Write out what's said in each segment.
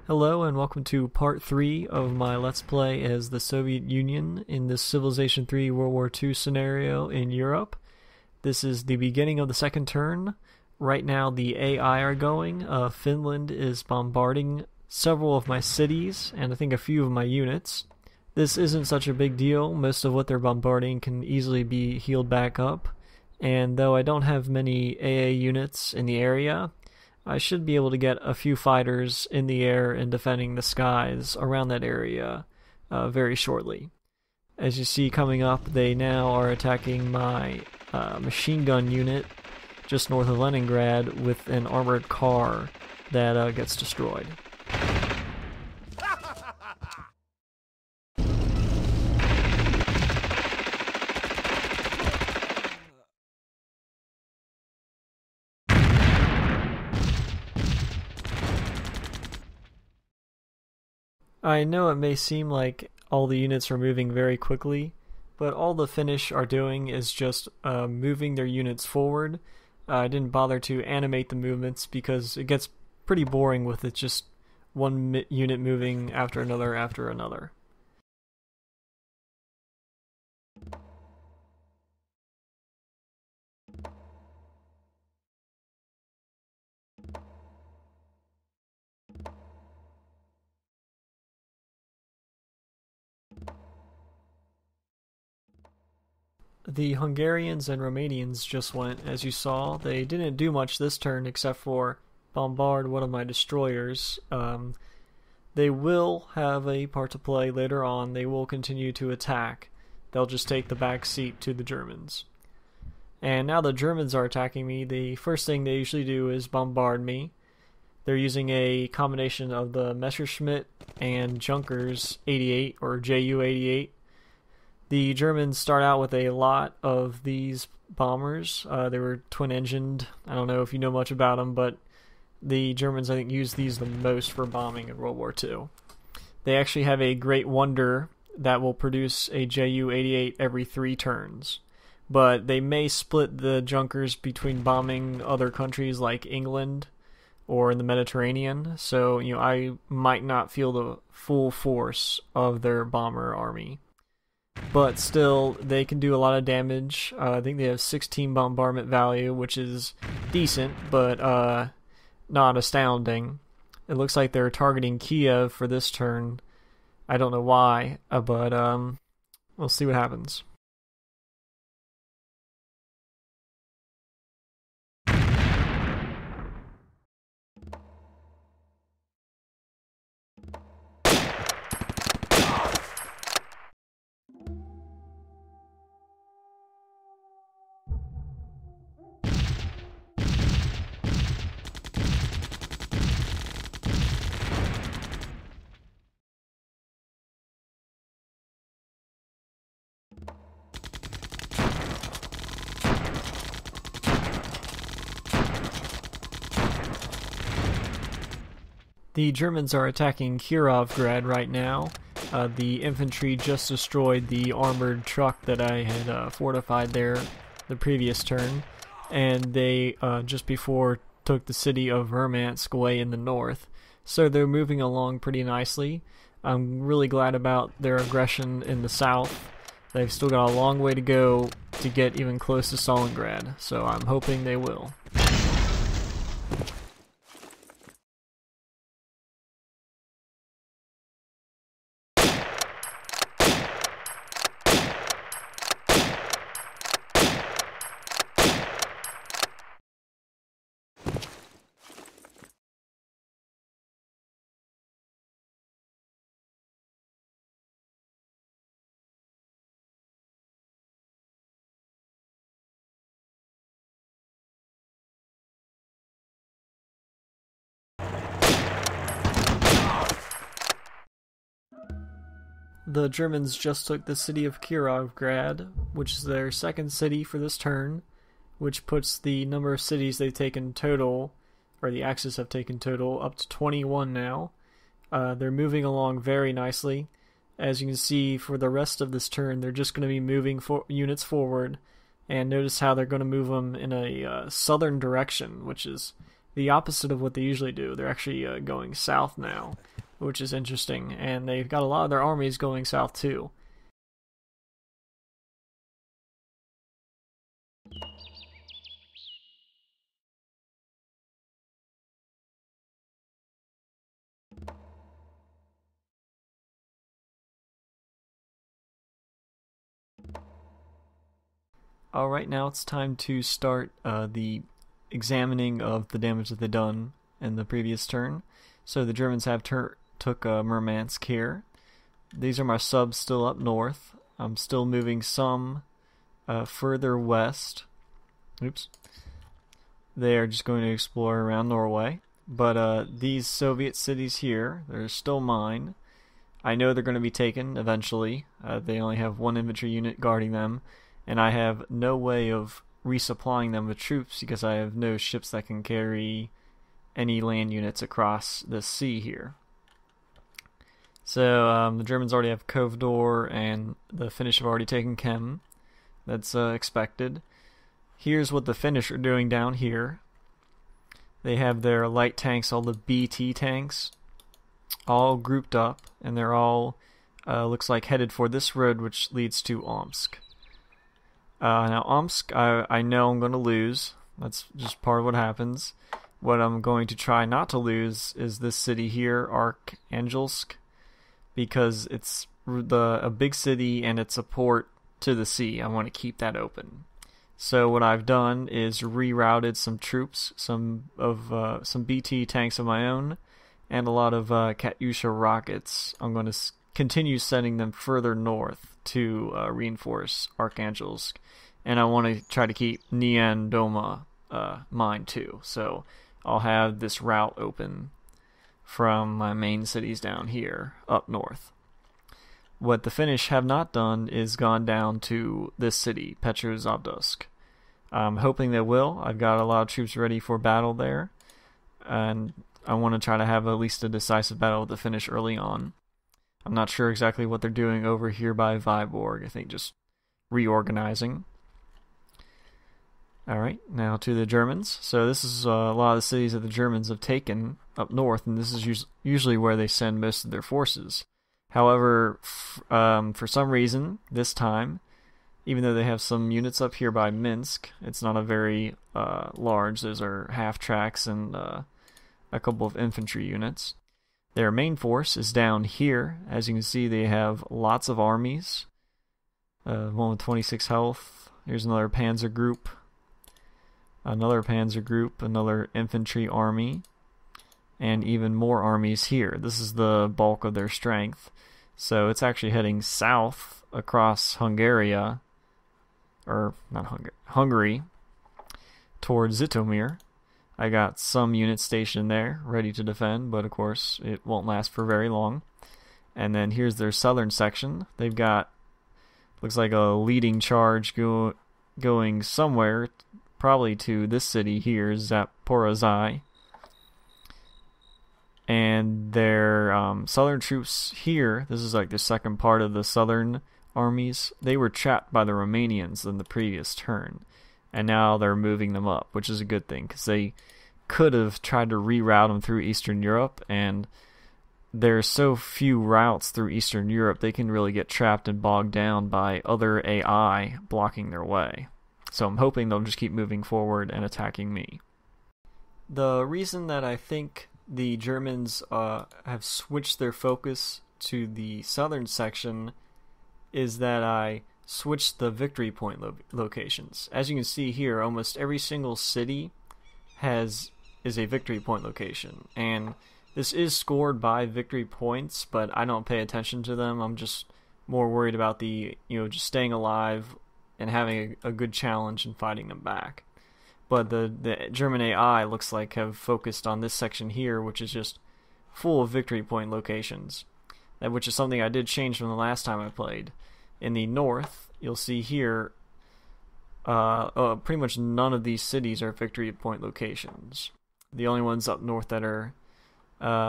Hello and welcome to part 3 of my Let's Play as the Soviet Union in this Civilization 3 World War II scenario in Europe. This is the beginning of the second turn. Right now the AI are going. Finland is bombarding several of my cities and I think a few of my units. This isn't such a big deal. Most of what they're bombarding can easily be healed back up. And though I don't have many AA units in the area, I should be able to get a few fighters in the air and defending the skies around that area very shortly. As you see coming up, they now are attacking my machine gun unit just north of Leningrad with an armored car that gets destroyed. I know it may seem like all the units are moving very quickly, but all the Finnish are doing is just moving their units forward. I didn't bother to animate the movements because it gets pretty boring with it just one unit moving after another after another. The Hungarians and Romanians just went, as you saw. They didn't do much this turn except for bombard one of my destroyers. They will have a part to play later on. They will continue to attack. They'll just take the back seat to the Germans. And now the Germans are attacking me. The first thing they usually do is bombard me. They're using a combination of the Messerschmitt and Junkers 88 or Ju-88. The Germans start out with a lot of these bombers. They were twin-engined. I don't know if you know much about them, but the Germans, I think, used these the most for bombing in World War II. They actually have a Great Wonder that will produce a Ju-88 every 3 turns. But they may split the Junkers between bombing other countries like England or in the Mediterranean. So, I might not feel the full force of their bomber army. But still, they can do a lot of damage. I think they have 16 bombardment value, which is decent, but not astounding. It looks like they're targeting Kiev for this turn. I don't know why, but we'll see what happens. The Germans are attacking Kirovgrad right now. The infantry just destroyed the armored truck that I had fortified there the previous turn, and they just before took the city of Murmansk away in the north. So they're moving along pretty nicely. I'm really glad about their aggression in the south. They've still got a long way to go to get even close to Stalingrad, so I'm hoping they will. The Germans just took the city of Kirovgrad, which is their second city for this turn, which puts the number of cities they've taken total, or the Axis have taken total, up to 21 now. They're moving along very nicely. As you can see, for the rest of this turn, they're just going to be moving units forward, and notice how they're going to move them in a southern direction, which is the opposite of what they usually do. They're actually going south now. which is interesting, and they've got a lot of their armies going south too. Alright, now it's time to start the examining of the damage that they've done in the previous turn. So the Germans have took Murmansk here. These are my subs still up north. I'm still moving some further west. Oops. They are just going to explore around Norway. But these Soviet cities here, they're still mine. I know they're going to be taken eventually. They only have one infantry unit guarding them, and I have no way of resupplying them with troops because I have no ships that can carry any land units across the sea here. So the Germans already have Kovdor, and the Finnish have already taken Kem. That's expected. Here's what the Finnish are doing down here. They have their light tanks, all the BT tanks, all grouped up, and they're all, looks like, headed for this road which leads to Omsk. Now Omsk, I know I'm going to lose. That's just part of what happens. What I'm going to try not to lose is this city here, Arkhangelsk, because it's a big city and it's a port to the sea. I want to keep that open. So what I've done is rerouted some troops, some BT tanks of my own, and a lot of Katyusha rockets. I'm going to continue sending them further north to reinforce Arkhangelsk, and I want to try to keep Nien Doma mine too. So I'll have this route open from my main cities down here up north. What the Finnish have not done is gone down to this city, Petrozavodsk. I'm hoping they will. I've got a lot of troops ready for battle there, and I want to try to have at least a decisive battle with the Finnish early on. I'm not sure exactly what they're doing over here by Vyborg. I think just reorganizing. Alright, now to the Germans. So this is a lot of the cities that the Germans have taken up north, and this is usually where they send most of their forces. However, for some reason, this time, even though they have some units up here by Minsk, it's not a very large. Those are half tracks and a couple of infantry units. Their main force is down here. As you can see, they have lots of armies. One with 26 health. Here's another panzer group. Another panzer group, another infantry army, and even more armies here. This is the bulk of their strength. So it's actually heading south across Hungary, towards Zhytomyr. I got some units stationed there, ready to defend, but of course it won't last for very long. And then here's their southern section. They've got, looks like a leading charge going somewhere, probably to this city here, Zaporozhye. And their southern troops here, this is like the second part of the southern armies, they were trapped by the Romanians in the previous turn. And now they're moving them up, which is a good thing, because they could have tried to reroute them through Eastern Europe, and there's so few routes through Eastern Europe, they can really get trapped and bogged down by other AI blocking their way. So I'm hoping they'll just keep moving forward and attacking me. The reason that I think the Germans have switched their focus to the southern section is that I switched the victory point locations. As you can see here, almost every single city is a victory point location, and this is scored by victory points, but I don't pay attention to them. I'm just more worried about just staying alive and having a good challenge and fighting them back. But the German AI looks like have focused on this section here, which is just full of victory point locations, which is something I did change from the last time I played. In the north, you'll see here, pretty much none of these cities are victory point locations. The only ones up north that are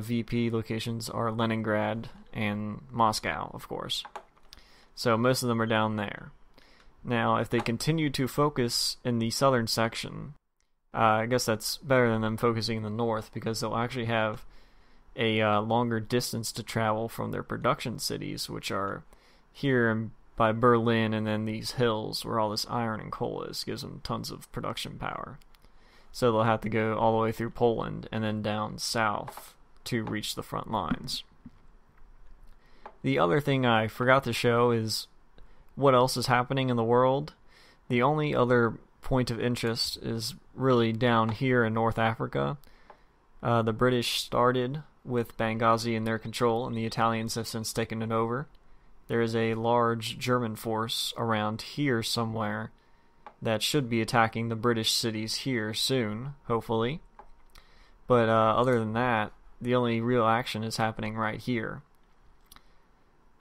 VP locations are Leningrad and Moscow, of course. So most of them are down there. Now, if they continue to focus in the southern section, I guess that's better than them focusing in the north, because they'll actually have a longer distance to travel from their production cities, which are here by Berlin, and then these hills where all this iron and coal is. Gives them tons of production power. So they'll have to go all the way through Poland and then down south to reach the front lines. The other thing I forgot to show is what else is happening in the world. The only other point of interest is really down here in North Africa. The British started with Benghazi in their control, and the Italians have since taken it over. There is a large German force around here somewhere that should be attacking the British cities here soon, hopefully. But other than that, the only real action is happening right here.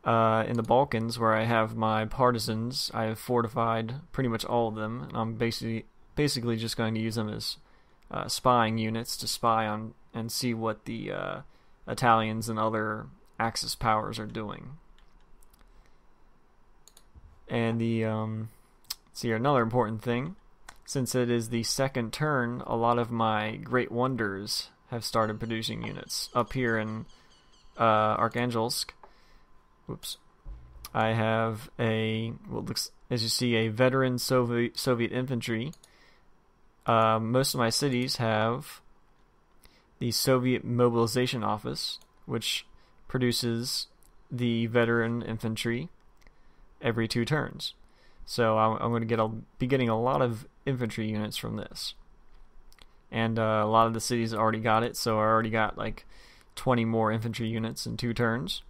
In the Balkans, where I have my partisans, I have fortified pretty much all of them, and I'm basically just going to use them as spying units to spy on and see what the Italians and other Axis powers are doing. And see, another important thing, since it is the second turn, a lot of my Great Wonders have started producing units. Up here in Arkhangelsk, I have what looks, as you see, a veteran Soviet infantry. Most of my cities have the Soviet Mobilization Office, which produces the veteran infantry every 2 turns. So I'm going to be getting a lot of infantry units from this. And a lot of the cities already got it, so I already got like 20 more infantry units in 2 turns,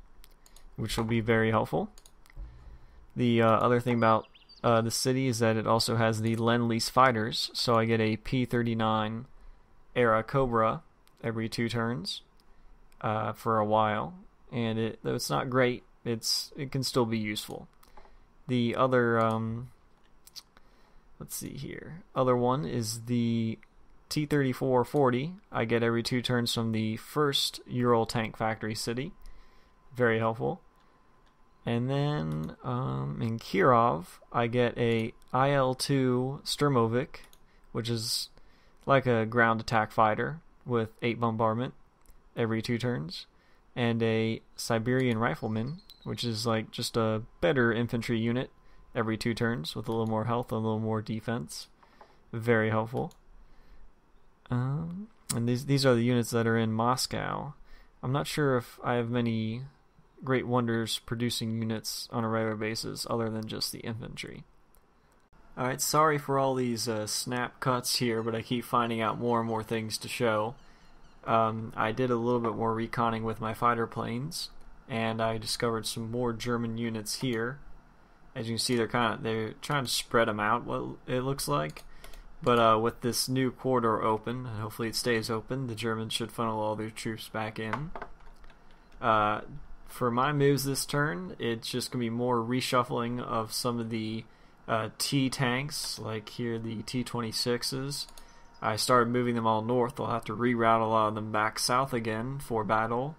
which will be very helpful. The other thing about the city is that it also has the Lend-Lease fighters, so I get a P-39 era Cobra every 2 turns for a while. And though it's not great, it can still be useful. The other, let's see here, other one is the T-34-40. I get every 2 turns from the first Ural tank factory city. Very helpful. And then in Kirov, I get a IL-2 Sturmovik, which is like a ground attack fighter with 8 bombardment every 2 turns, and a Siberian Rifleman, which is like just a better infantry unit every 2 turns with a little more health and a little more defense. Very helpful. And these are the units that are in Moscow. I'm not sure if I have many Great Wonders producing units on a regular basis other than just the infantry. Alright, sorry for all these snap cuts here, but I keep finding out more and more things to show. I did a little bit more reconning with my fighter planes, and I discovered some more German units here. As you can see, they're trying to spread them out, what it looks like. But with this new corridor open, and hopefully it stays open, the Germans should funnel all their troops back in. For my moves this turn, it's just going to be more reshuffling of some of the T tanks, like here the T-26s. I started moving them all north. I'll have to reroute a lot of them back south again for battle.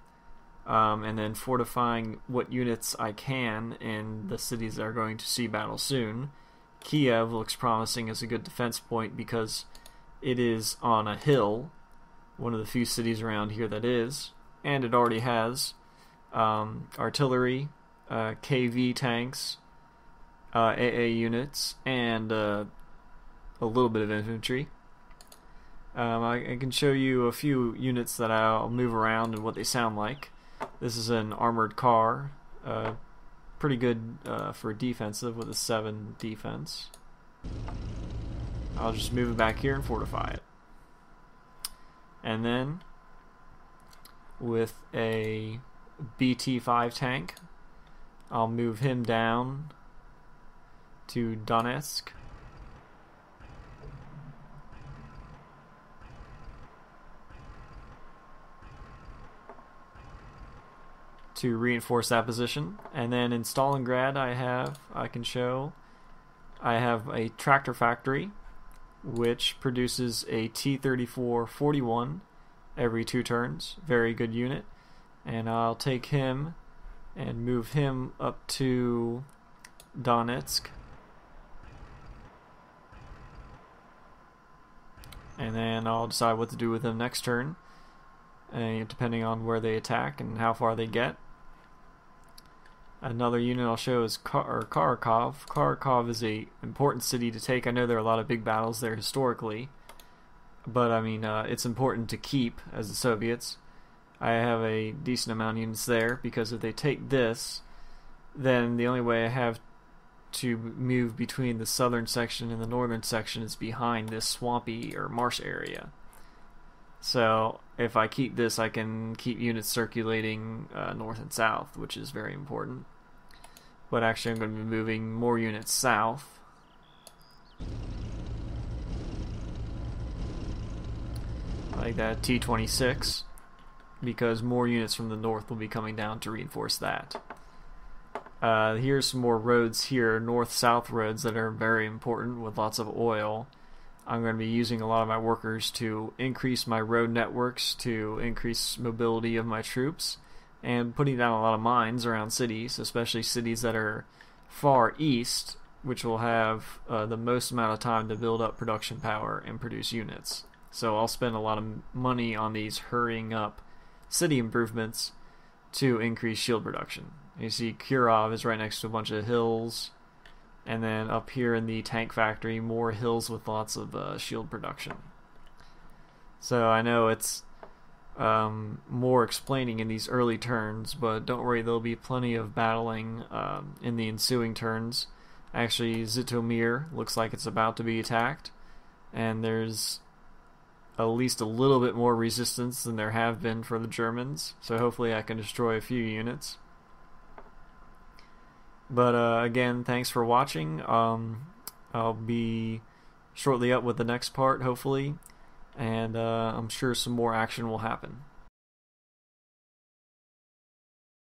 And then fortifying what units I can in the cities that are going to see battle soon. Kiev looks promising as a good defense point because it is on a hill, one of the few cities around here that is, and it already has artillery, KV tanks, AA units, and a little bit of infantry. I can show you a few units that I'll move around and what they sound like. This is an armored car, pretty good for defensive with a 7 defense. I'll just move it back here and fortify it. And then with a BT-5 tank, I'll move him down to Donetsk. To reinforce that position. And then in Stalingrad I have a tractor factory which produces a T-34-41 every 2 turns. Very good unit. And I'll take him and move him up to Donetsk. And then I'll decide what to do with him next turn. depending on where they attack and how far they get. Another unit I'll show is Kharkov. Kharkov is a important city to take. I know there are a lot of big battles there historically, but I mean, it's important to keep as the Soviets. I have a decent amount of units there, because if they take this, then the only way I have to move between the southern section and the northern section is behind this swampy or marsh area. So if I keep this, I can keep units circulating north and south, which is very important. But actually I'm going to be moving more units south. Like that T-26, because more units from the north will be coming down to reinforce that. Here's some more roads here, north-south roads that are very important with lots of oil. I'm going to be using a lot of my workers to increase my road networks, to increase mobility of my troops, and putting down a lot of mines around cities, especially cities that are far east, which will have the most amount of time to build up production power and produce units. So I'll spend a lot of money on these hurrying up city improvements to increase shield production. You see Kirov is right next to a bunch of hills, and then up here in the tank factory, more hills with lots of shield production. So I know it's more explaining in these early turns, but don't worry, there'll be plenty of battling in the ensuing turns. Actually, Zitomir looks like it's about to be attacked, and there's at least a little bit more resistance than there have been for the Germans, so hopefully I can destroy a few units. But again, thanks for watching. I'll be shortly up with the next part, hopefully, and I'm sure some more action will happen.